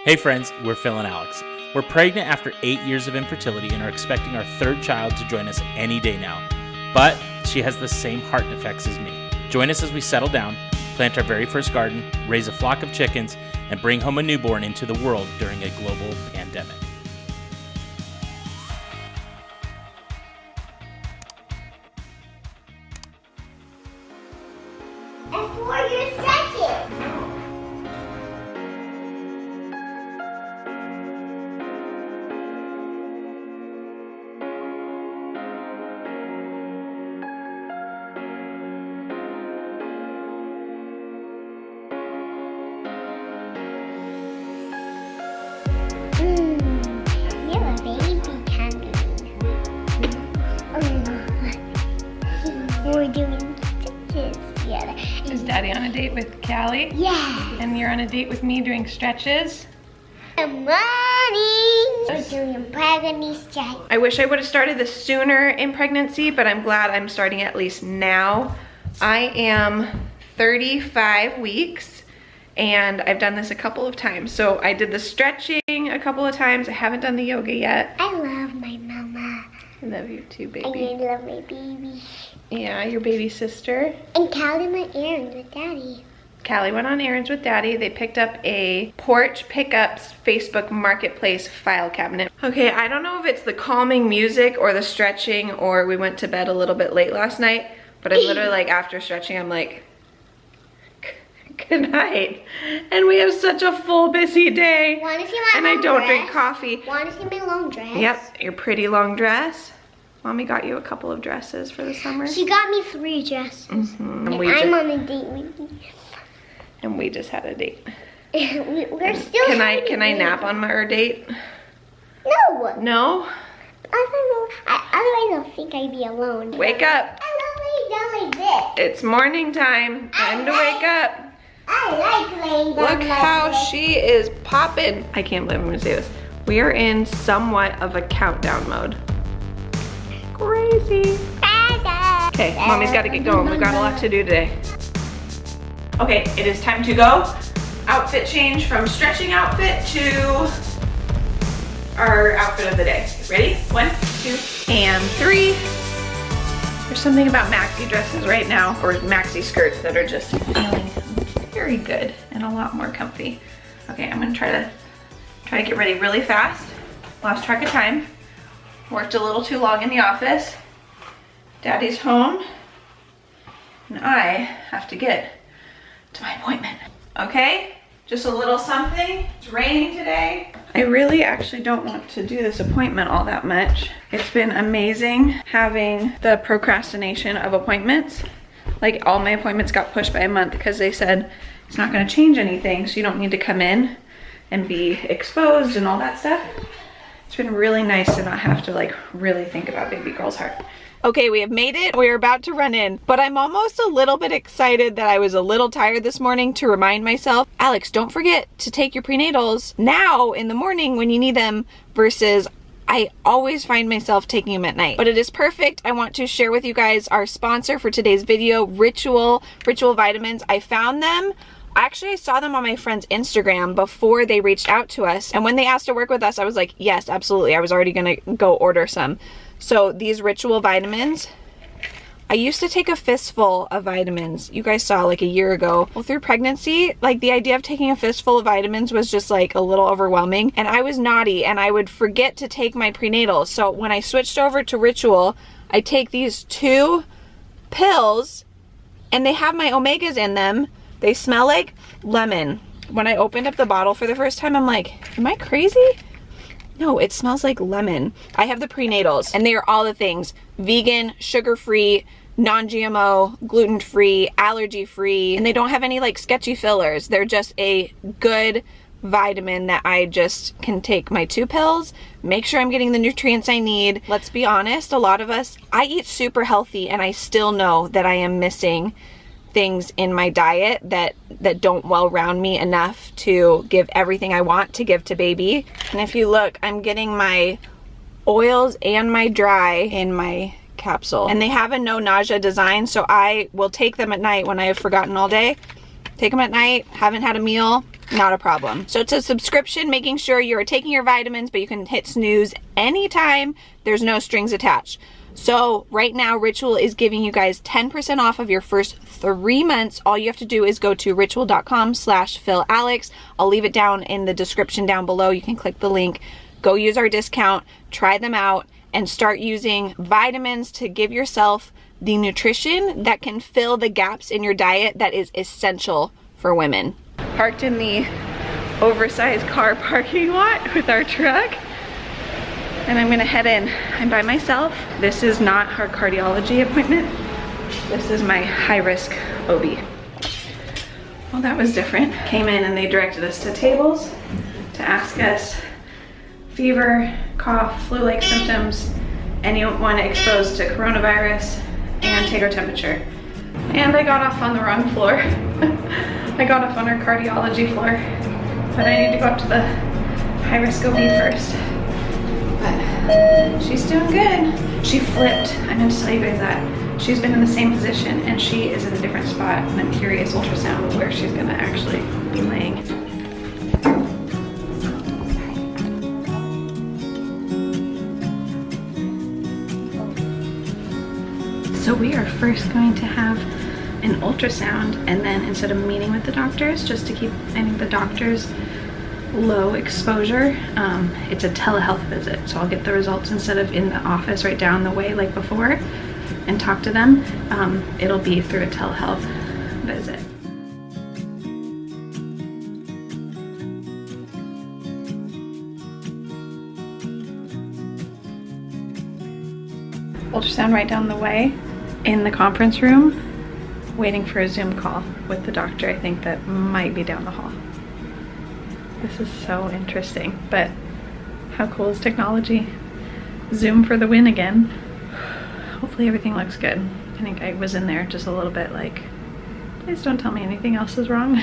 Hey friends, we're Phil and Alex. We're pregnant after 8 years of infertility and are expecting our third child to join us any day now. But she has the same heart defects as me. Join us as we settle down, plant our very first garden, raise a flock of chickens, and bring home a newborn into the world during a global pandemic. And for your stretches. You're a baby candy. We're doing stitches together. Is Daddy on a date with Callie? Yeah. And you're on a date with me doing stretches? Good morning. We're doing pregnancy stretch. I wish I would have started this sooner in pregnancy, but I'm glad I'm starting at least now. I am 35 weeks and I've done this a couple of times. So I did the stretching a couple of times. I haven't done the yoga yet. I love my mama. I love you too, And baby. I love my baby. Yeah, your baby sister. And Callie went errands with Daddy. Callie went on errands with Daddy. They picked up a Porch Pickups Facebook Marketplace file cabinet. Okay, I don't know if it's the calming music or the stretching or we went to bed a little bit late last night, but I literally like after stretching, I'm like, good night. And we have such a full, busy day. Wanna see my And I long don't dress? drink coffee. Wanna see my long dress? Yep, your pretty long dress. Mommy got you a couple of dresses for the summer. She got me 3 dresses. And And we I'm just, on a date with you. and we just had a date. We're still Can I having a nap on our date? No. No? Otherwise I'll think I'd be alone. Wake up. I love laying down like this. It's morning time. Time to wake up. I like laying down Look like how this. she is popping. I can't believe I'm gonna say this. We are in somewhat of a countdown mode. Crazy. Okay, Mommy's gotta get going. We've got a lot to do today. Okay, it is time to go. Outfit change from stretching outfit to our outfit of the day. Ready? 1, 2, and 3. There's something about maxi dresses right now, or maxi skirts that are just feeling very good and a lot more comfy. Okay, I'm gonna try to get ready really fast. Lost track of time. Worked a little too long in the office. Daddy's home. And I have to get to my appointment. Okay? Just a little something. It's raining today. I really actually don't want to do this appointment all that much. It's been amazing having the procrastination of appointments. Like all my appointments got pushed by a month because they said it's not gonna change anything, so you don't need to come in and be exposed and all that stuff. It's been really nice to not have to like really think about baby girl's heart. Okay, we have made it. We're about to run in, but I'm almost a little bit excited that I was a little tired this morning to remind myself, Alex, don't forget to take your prenatals now in the morning when you need them versus I always find myself taking them at night. But it is perfect. I want to share with you guys our sponsor for today's video, Ritual Vitamins. I found them. Actually, I saw them on my friend's Instagram before they reached out to us. And when they asked to work with us, I was like, yes, absolutely. I was already gonna go order some. So these Ritual vitamins, I used to take a fistful of vitamins. You guys saw like a year ago. Well, through pregnancy, like the idea of taking a fistful of vitamins was just like a little overwhelming. And I was naughty and I would forget to take my prenatals. So when I switched over to Ritual, I take these 2 pills and they have my omegas in them. They smell like lemon. When I opened up the bottle for the first time, I'm like, am I crazy? No, it smells like lemon. I have the prenatals and they are all the things. Vegan, sugar-free, non-GMO, gluten-free, allergy-free, and they don't have any like sketchy fillers. They're just a good vitamin that I just can take my 2 pills, make sure I'm getting the nutrients I need. Let's be honest, a lot of us, I eat super healthy and I still know that I am missing things in my diet that don't well round me enough to give everything I want to give to baby. And if you look, I'm getting my oils and my dry in my capsule. And they have a no nausea design, so I will take them at night when I have forgotten all day. Take them at night, haven't had a meal, not a problem. So it's a subscription, making sure you're taking your vitamins, but you can hit snooze anytime. There's no strings attached. So right now, Ritual is giving you guys 10% off of your first 3 months. All you have to do is go to ritual.com/PhilAlex. I'll leave it down in the description down below. You can click the link, go use our discount, try them out, and start using vitamins to give yourself the nutrition that can fill the gaps in your diet that is essential for women. Parked in the oversized car parking lot with our truck. And I'm gonna head in. I'm by myself. This is not our cardiology appointment. This is my high-risk OB. Well, that was different. Came in and they directed us to tables to ask us fever, cough, flu-like symptoms, anyone exposed to coronavirus, and take our temperature. And I got off on the wrong floor. I got off on our cardiology floor, but I need to go up to the high-risk OB first. But she's doing good. She flipped. I meant to tell you guys that. She's been in the same position and she is in a different spot, and I'm curious ultrasound where she's gonna actually be laying. So we are first going to have an ultrasound, and then instead of meeting with the doctors, just to keep any of the doctors low exposure, it's a telehealth visit. So I'll get the results instead of in the office right down the way like before and talk to them. It'll be through a telehealth visit. Ultrasound right down the way in the conference room, waiting for a Zoom call with the doctor. I think that might be down the hall. This is so interesting, but how cool is technology? Zoom for the win again. Hopefully everything looks good. I think I was in there just a little bit like, please don't tell me anything else is wrong.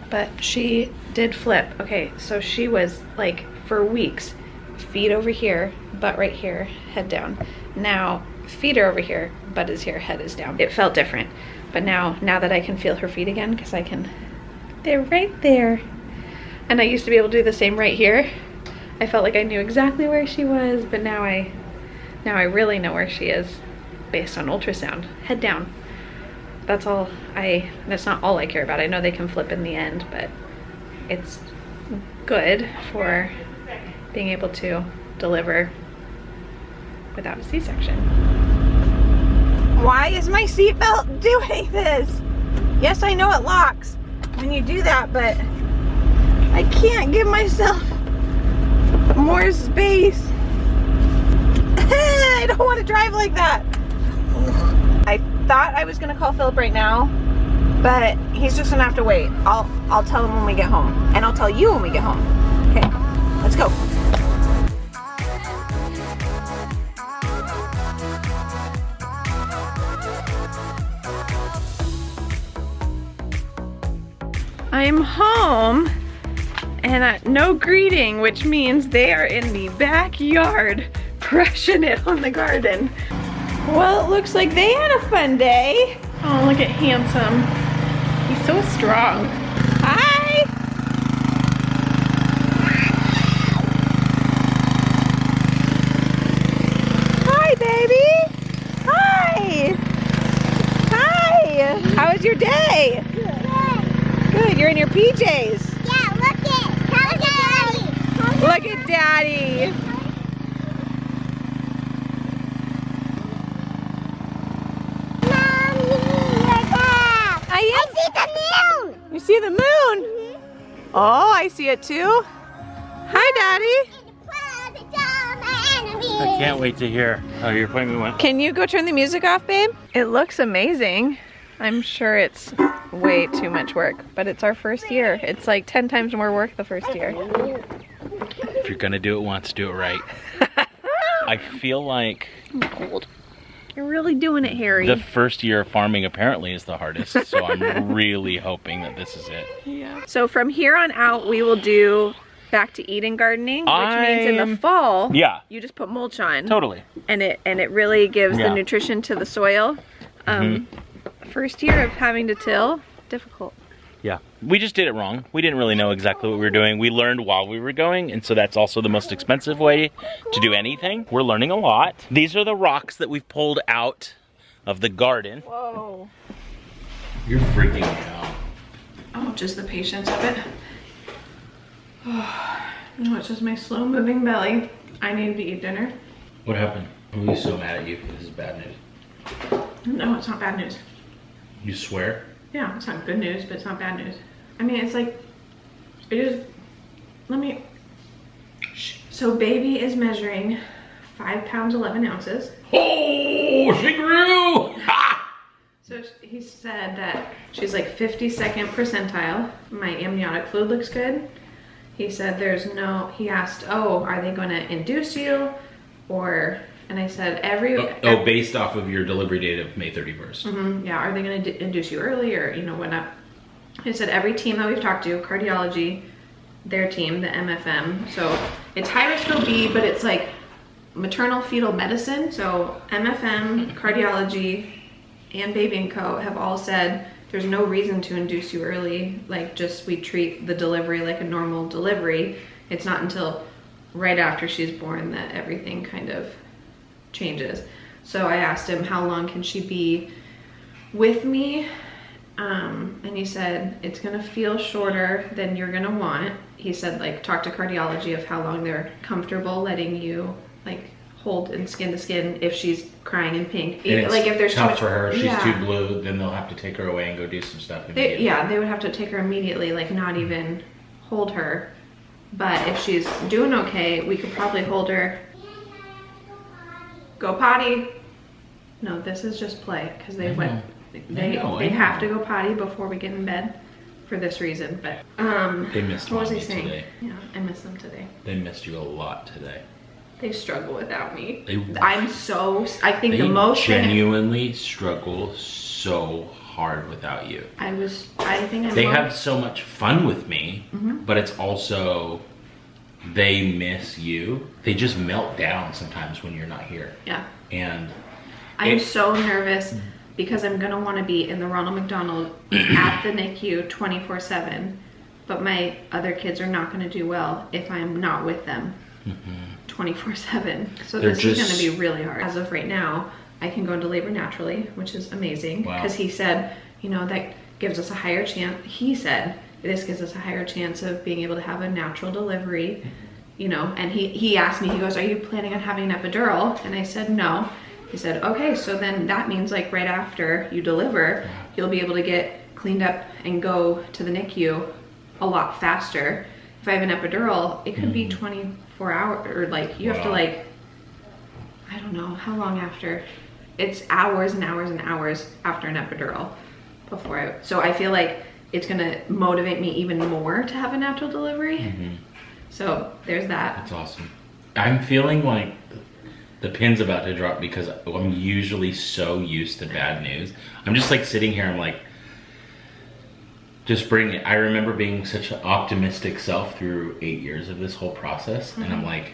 But she did flip. Okay, so she was like for weeks, feet over here, butt right here, head down. Now feet are over here, butt is here, head is down. It felt different, but now that I can feel her feet again, because I can, they're right there. And I used to be able to do the same right here. I felt like I knew exactly where she was, but now I really know where she is based on ultrasound. Head down. That's not all I care about. I know they can flip in the end, but it's good for being able to deliver without a C-section. Why is my seatbelt doing this? Yes, I know it locks when you do that, but I can't give myself more space. I don't want to drive like that. I thought I was gonna call Philip right now, but he's just gonna have to wait. I'll tell him when we get home, and I'll tell you when we get home. Okay, let's go. I'm home, and no greeting, which means they are in the backyard crushing it on the garden. Well, it looks like they had a fun day. Oh, look at Handsome. He's so strong. Hi! Hi, baby! Hi! Hi! How was your day? Good, you're in your PJs. Yeah, look at Daddy. Look at Daddy. Mommy, look up. I see the moon. You see the moon? Oh, I see it too. Hi, Daddy. I can't wait to hear how your appointment went. Can you go turn the music off, babe? It looks amazing. I'm sure it's way too much work, but it's our first year. It's like 10 times more work the first year. If you're gonna do it once, do it right. I feel like I'm cold. You're really doing it, Harry. the first year of farming apparently is the hardest, so I'm really hoping that this is it. Yeah. So from here on out, we will do back to Eden gardening, which means in the fall, yeah, you just put mulch on. Totally. And it really gives the nutrition to the soil. First year of having to till, difficult. we just did it wrong. We didn't really know exactly what we were doing. We learned while we were going, and so that's also the most expensive way to do anything. We're learning a lot. These are the rocks that we've pulled out of the garden. Whoa. You're freaking me out. Oh, just the patience of it. Oh, no, it's just my slow moving belly. I need to eat dinner. What happened? I'm really so mad at you. This is bad news. No, it's not bad news. You swear? Yeah, it's not good news, but it's not bad news. I mean, it's like, it is, let me, so baby is measuring 5 pounds, 11 ounces. Oh, she grew! Ha! So he said that she's like 52nd percentile. My amniotic fluid looks good. He said there's no, he asked, oh, are they going to induce you? Or, and I said based off of your delivery date of May 31st. Yeah, are they going to induce you early or, you know, whatnot? He said every team that we've talked to, cardiology, their team, the MFM. So it's high risk OB, but it's like maternal fetal medicine. So MFM, cardiology, and Baby & Co. have all said there's no reason to induce you early. Like, just we treat the delivery like a normal delivery. It's not until right after she's born that everything kind of changes. So I asked him, how long can she be with me? And he said, it's gonna feel shorter than you're gonna want. He said, like, talk to cardiology of how long they're comfortable letting you, like, hold and skin to skin if she's crying in pink. And like, if there's tough too much for her, if she's too blue, then they'll have to take her away and go do some stuff immediately. They would have to take her immediately, like, not even hold her. But if she's doing okay, we could probably hold her. Go potty. No, this is just play, because they went. They have to go potty before we get in bed for this reason. But they missed what was I me saying? today. Yeah, I missed them today. They missed you a lot today. They struggle without me. I think the most genuinely struggle so hard without you. They have so much fun with me, but it's also they miss you. They just melt down sometimes when you're not here. Yeah. And I'm so nervous because I'm gonna want to be in the Ronald McDonald at the NICU 24/7, but my other kids are not gonna do well if I'm not with them 24/7. So this is gonna be really hard. As of right now, I can go into labor naturally, which is amazing, because he said, you know, that gives us a higher chance. He said this gives us a higher chance of being able to have a natural delivery, you know. And he asked me, he goes, are you planning on having an epidural? And I said no. He said, okay, so then that means, like, right after you deliver, you'll be able to get cleaned up and go to the NICU a lot faster. If I have an epidural, it could be 24 hours, or like, you have to, like, I don't know how long after. It's hours and hours and hours after an epidural before so I feel like it's gonna motivate me even more to have a natural delivery. So there's that. That's awesome. I'm feeling like the pin's about to drop because I'm usually so used to bad news. I'm just like sitting here, I'm like, just bring it. I remember being such an optimistic self through 8 years of this whole process, and I'm like,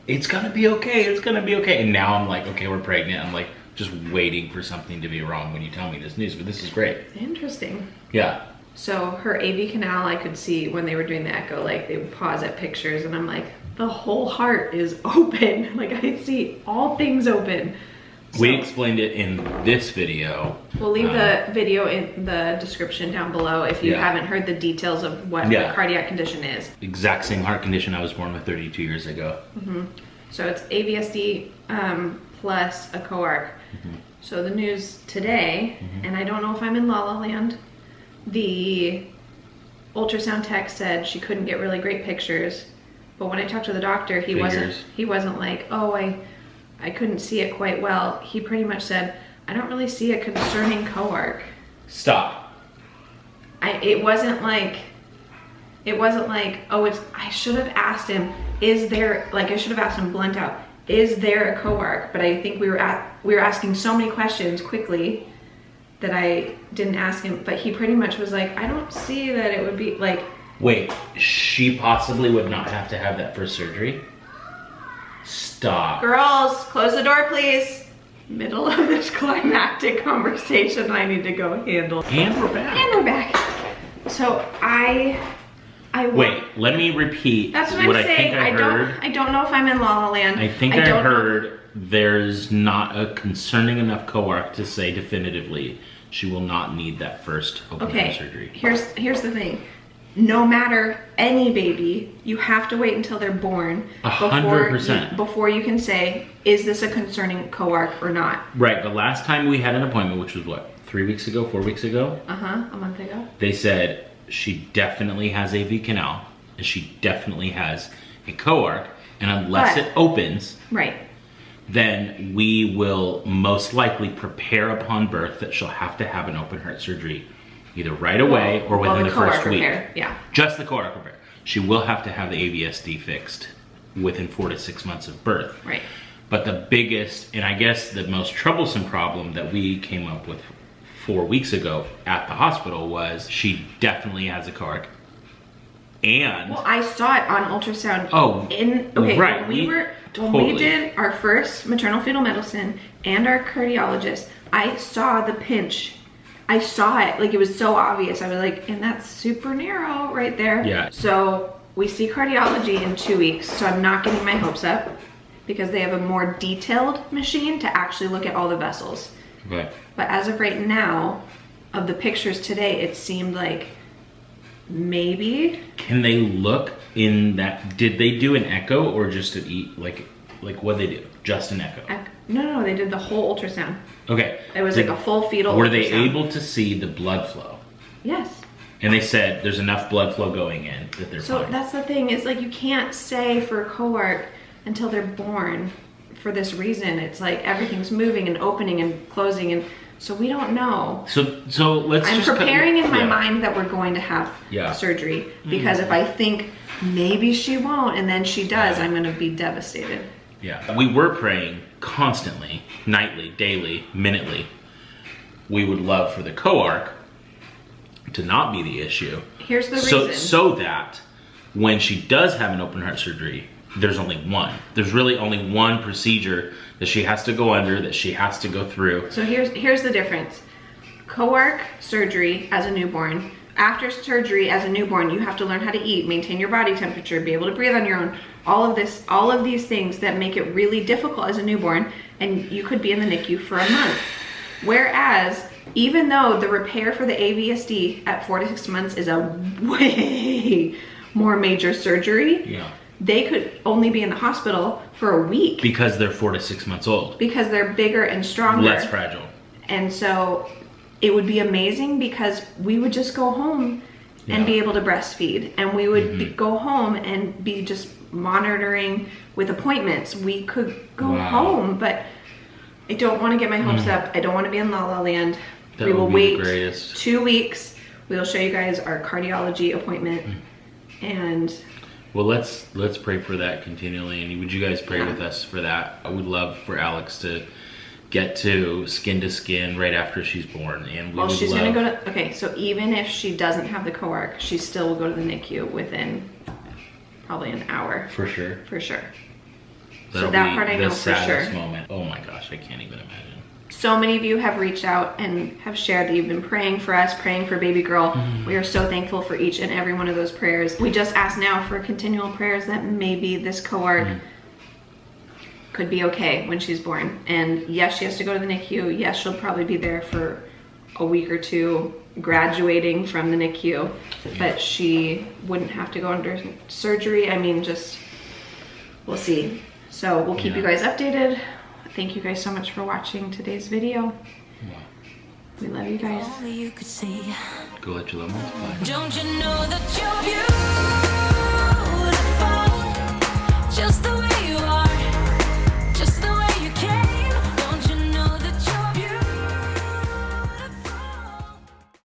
it's gonna be okay, it's gonna be okay. And now I'm like, okay, we're pregnant. I'm like, just waiting for something to be wrong when you tell me this news, but this is great. Interesting. Yeah. So her AV canal, I could see when they were doing the echo, like, they would pause at pictures, and I'm like, the whole heart is open. Like, I see all things open. So, we explained it in this video. We'll leave the video in the description down below if you haven't heard the details of what the cardiac condition is. Exact same heart condition I was born with 32 years ago. So it's AVSD plus a coarc. So the news today, and I don't know if I'm in La La Land, the ultrasound tech said she couldn't get really great pictures, but when I talked to the doctor, he wasn't like, oh, I couldn't see it quite well. He pretty much said, I don't really see a concerning coarc. Stop. It wasn't like, oh, I should have asked him, is there, like, I should have asked him blunt out, is there a coarc? But I think we were asking so many questions quickly that I didn't ask him, but he pretty much was like, I don't see that it would be like. Wait, she possibly would not have to have that first surgery? Stop. Girls, close the door, please. Middle of this climactic conversation I need to go handle. And we're back. And we're back. So I Wait, let me repeat That's what what I'm saying. I think I heard. I don't know if I'm in La La Land. I think I heard there's not a concerning enough coarc to say definitively she will not need that first open heart surgery. Here's the thing. No matter any baby, you have to wait until they're born 100% before you can say, is this a concerning coarc or not? Right, the last time we had an appointment, which was what, 3 weeks ago, 4 weeks ago? A month ago. They said she definitely has AV canal and she definitely has a coarc, and unless it opens, right, then we will most likely prepare upon birth that she'll have to have an open heart surgery either right away or within the first week. Yeah. Just the coarc repair. She will have to have the AVSD fixed within 4 to 6 months of birth. Right. But the biggest, and I guess the most troublesome problem that we came up with 4 weeks ago at the hospital was she definitely has a coarc. And well, I saw it on ultrasound. Right. When we did our first maternal fetal medicine and our cardiologist, I saw the pinch. I saw it, like it was so obvious. I was like, and that's super narrow right there. Yeah. So we see cardiology in 2 weeks, so I'm not getting my hopes up because they have a more detailed machine to actually look at all the vessels. Okay. But as of right now, of the pictures today, it seemed like maybe. Can they look in that? Did they do an echo or just an like what they do? Just an echo? No, they did the whole ultrasound. Okay. It was like a full fetal Were ultrasound. they able to see the blood flow? Yes. And they said there's enough blood flow going in that they're fine. So that's the thing, is like you can't say for a coarc until they're born for this reason. It's like everything's moving and opening and closing, and so we don't know. So let's I'm just preparing in my mind that we're going to have surgery, because if I think maybe she won't and then she does, I'm going to be devastated. Yeah. We were praying constantly, nightly, daily, minutely. We would love for the coarc to not be the issue. Here's the reason. So that when she does have an open heart surgery, there's only one. There's really only one procedure that she has to go under, that she has to go through. So here's the difference. Coarc surgery as a newborn. After surgery as a newborn, you have to learn how to eat, maintain your body temperature, be able to breathe on your own. All of these things that make it really difficult as a newborn, and you could be in the NICU for a month. Whereas, even though the repair for the AVSD at 4 to 6 months is a way more major surgery, they could only be in the hospital for a week. Because they're 4 to 6 months old. Because they're bigger and stronger. Less fragile. And so it would be amazing, because we would just go home and be able to breastfeed, and we would go home and be just monitoring with appointments. We could go home, but I don't want to get my hopes up. I don't want to be in La La Land. We will wait 2 weeks. We will show you guys our cardiology appointment, and well, let's pray for that continually. And would you guys pray with us for that? I would love for Alex to get to skin right after she's born, and we she's gonna go to, okay, so even if she doesn't have the coarc, she still will go to the NICU within probably an hour. For sure. So that part I know for sure. Moment. Oh my gosh, I can't even imagine. So many of you have reached out and have shared that you've been praying for us, praying for baby girl. We are so thankful for each and every one of those prayers. We just ask now for continual prayers that maybe this coarc could be okay when she's born. And yes, she has to go to the NICU. Yes, she'll probably be there for a week or two graduating from the NICU, but she wouldn't have to go under surgery. I mean, just, we'll see. So we'll keep you guys updated. Thank you guys so much for watching today's video. We love you guys. You could see. Go let your love multiply. Don't you know that you're beautiful just the way